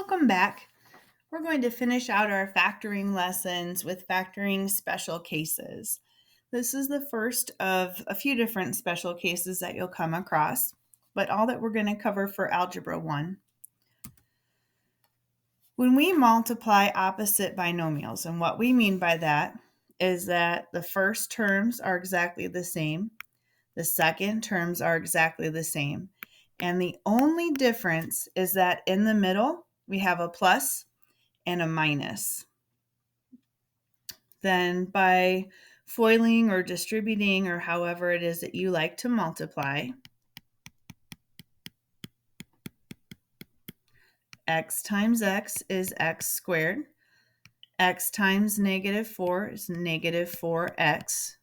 Welcome back. We're going to finish out our factoring lessons with factoring special cases. This is the first of a few different special cases that you'll come across, but all that we're going to cover for Algebra 1. When we multiply opposite binomials, and what we mean by that is that the first terms are exactly the same, the second terms are exactly the same, and the only difference is that in the middle we have a plus and a minus. Then by foiling or distributing or however it is that you like to multiply, x times x is x squared. X times negative 4 is negative 4x.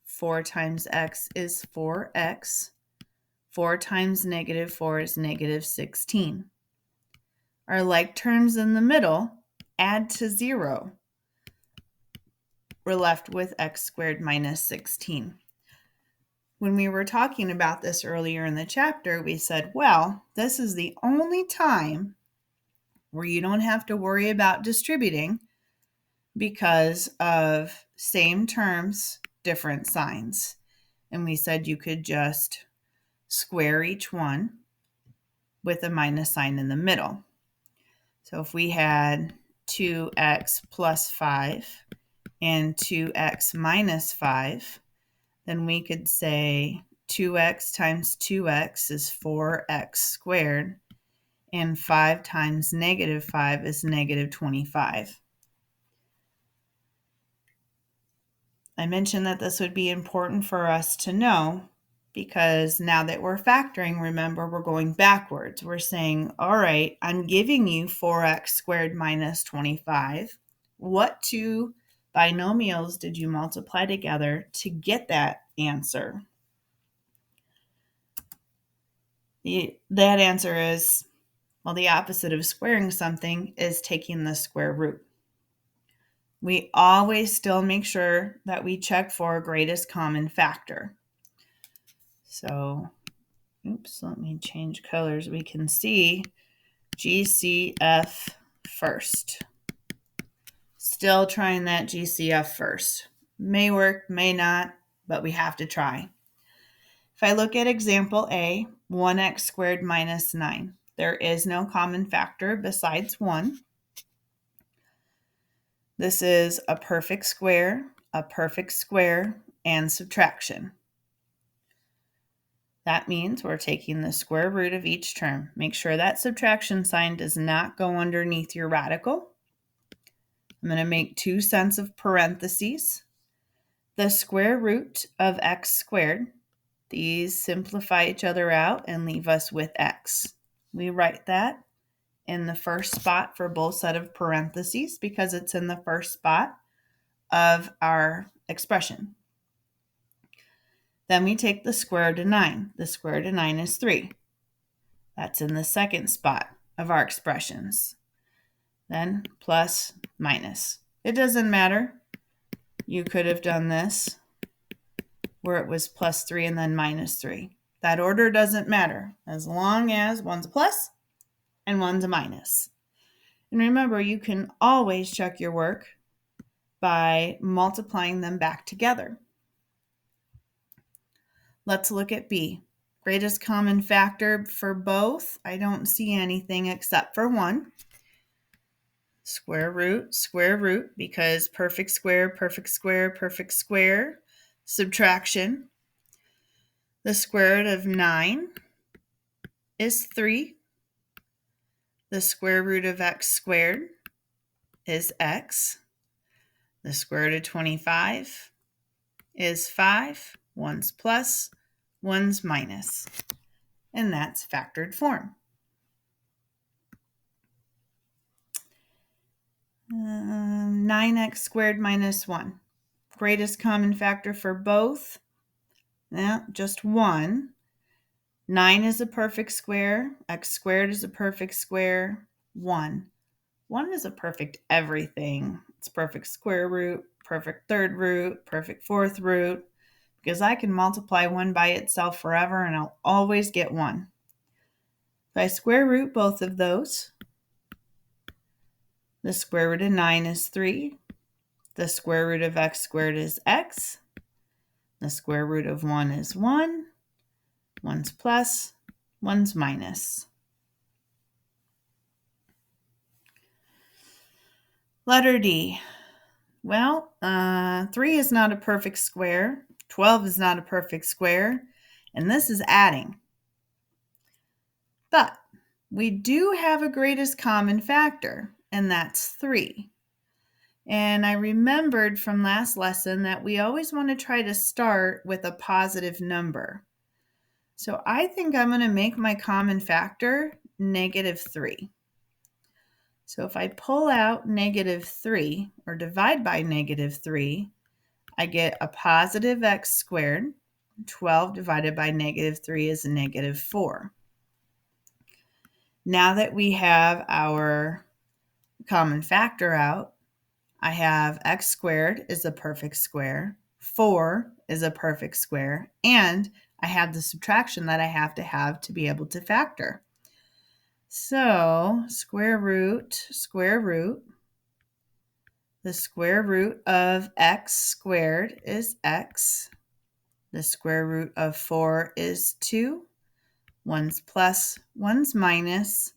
4 times x is 4x. 4 times negative 4 is negative 16. Our like terms in the middle add to 0. We're left with x squared minus 16. When we were talking about this earlier in the chapter, we said, well, this is the only time where you don't have to worry about distributing because of same terms, different signs. And we said you could just square each one with a minus sign in the middle. So if we had 2x plus 5 and 2x minus 5, then we could say 2x times 2x is 4x squared, and 5 times negative 5 is negative 25. I mentioned that this would be important for us to know because now that we're factoring, remember, we're going backwards. We're saying, all right, I'm giving you 4x squared minus 25. What two binomials did you multiply together to get that answer? That answer is, well, the opposite of squaring something is taking the square root. We always still make sure that we check for greatest common factor. So, let me change colors. We can see GCF first. Still trying that GCF first. May work, may not, but we have to try. If I look at example A, 1x squared minus 9. There is no common factor besides 1. This is a perfect square, and subtraction. That means we're taking the square root of each term. Make sure that subtraction sign does not go underneath your radical. I'm going to make 2 sets of parentheses. The square root of x squared. These simplify each other out and leave us with x. We write that in the first spot for both set of parentheses because it's in the first spot of our expression. Then we take the square root of 9. The square root of 9 is 3. That's in the second spot of our expressions. Then plus, minus. It doesn't matter. You could have done this where it was plus 3 and then minus 3. That order doesn't matter as long as one's a plus and one's a minus. And remember, you can always check your work by multiplying them back together. Let's look at B. Greatest common factor for both. I don't see anything except for 1. Square root, because perfect square, subtraction. The square root of 9 is 3. The square root of x squared is x. The square root of 25 is 5. One's plus, one's minus. And that's factored form. 9x squared minus 1. Greatest common factor for both? Just 1. 9 is a perfect square. X squared is a perfect square. 1. 1 is a perfect everything. It's perfect square root, perfect third root, perfect fourth root, because I can multiply 1 by itself forever and I'll always get 1. If I square root both of those, The square root of 9 is 3. The square root of x squared is x. The square root of 1 is 1. 1's plus, 1's minus. Letter D. Well, 3 is not a perfect square. 12 is not a perfect square. And this is adding. But we do have a greatest common factor, and that's 3. And I remembered from last lesson that we always want to try to start with a positive number. So I think I'm going to make my common factor -3. So if I pull out -3 or divide by -3, I get a positive x squared. 12 divided by -3 is -4. Now that we have our common factor out, I have x squared is a perfect square, 4 is a perfect square, and I have the subtraction that I have to be able to factor. So square root, the square root of x squared is x. The square root of 4 is 2. 1's plus, 1's minus,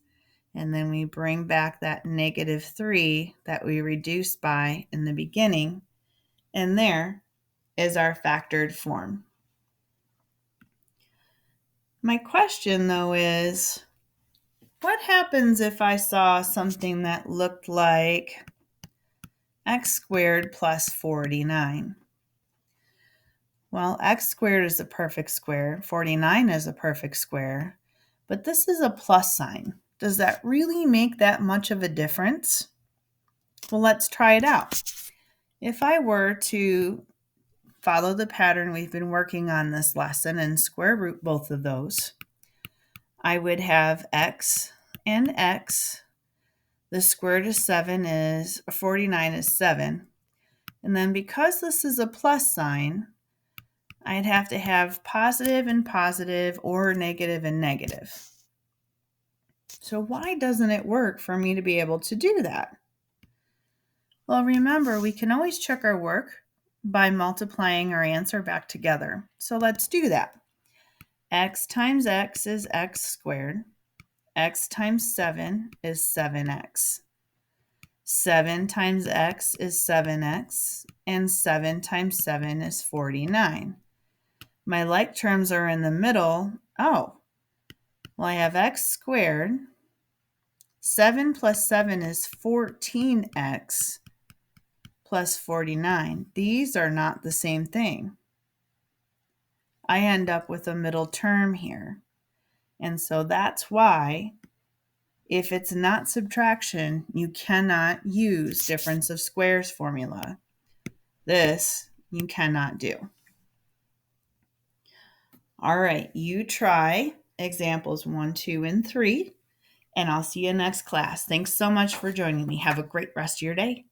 and then we bring back that -3 that we reduced by in the beginning, and there is our factored form. My question, though, is what happens if I saw something that looked like x squared plus 49? Well, x squared is a perfect square, 49 is a perfect square, but this is a plus sign. Does that really make that much of a difference? Well, let's try it out. If I were to follow the pattern we've been working on this lesson and square root both of those, I would have x and x. The square root of 49 is 7. And then because this is a plus sign, I'd have to have positive and positive or negative and negative. So why doesn't it work for me to be able to do that? Well, remember, we can always check our work by multiplying our answer back together. So let's do that. X times x is x squared. X times 7 is 7x. 7 times x is 7x, and 7 times 7 is 49. My like terms are in the middle. Oh, well, I have x squared. 7 plus 7 is 14x plus 49. These are not the same thing. I end up with a middle term here. And so that's why, if it's not subtraction, you cannot use difference of squares formula. This you cannot do. All right, you try examples 1, 2, and 3, and I'll see you next class. Thanks so much for joining me. Have a great rest of your day.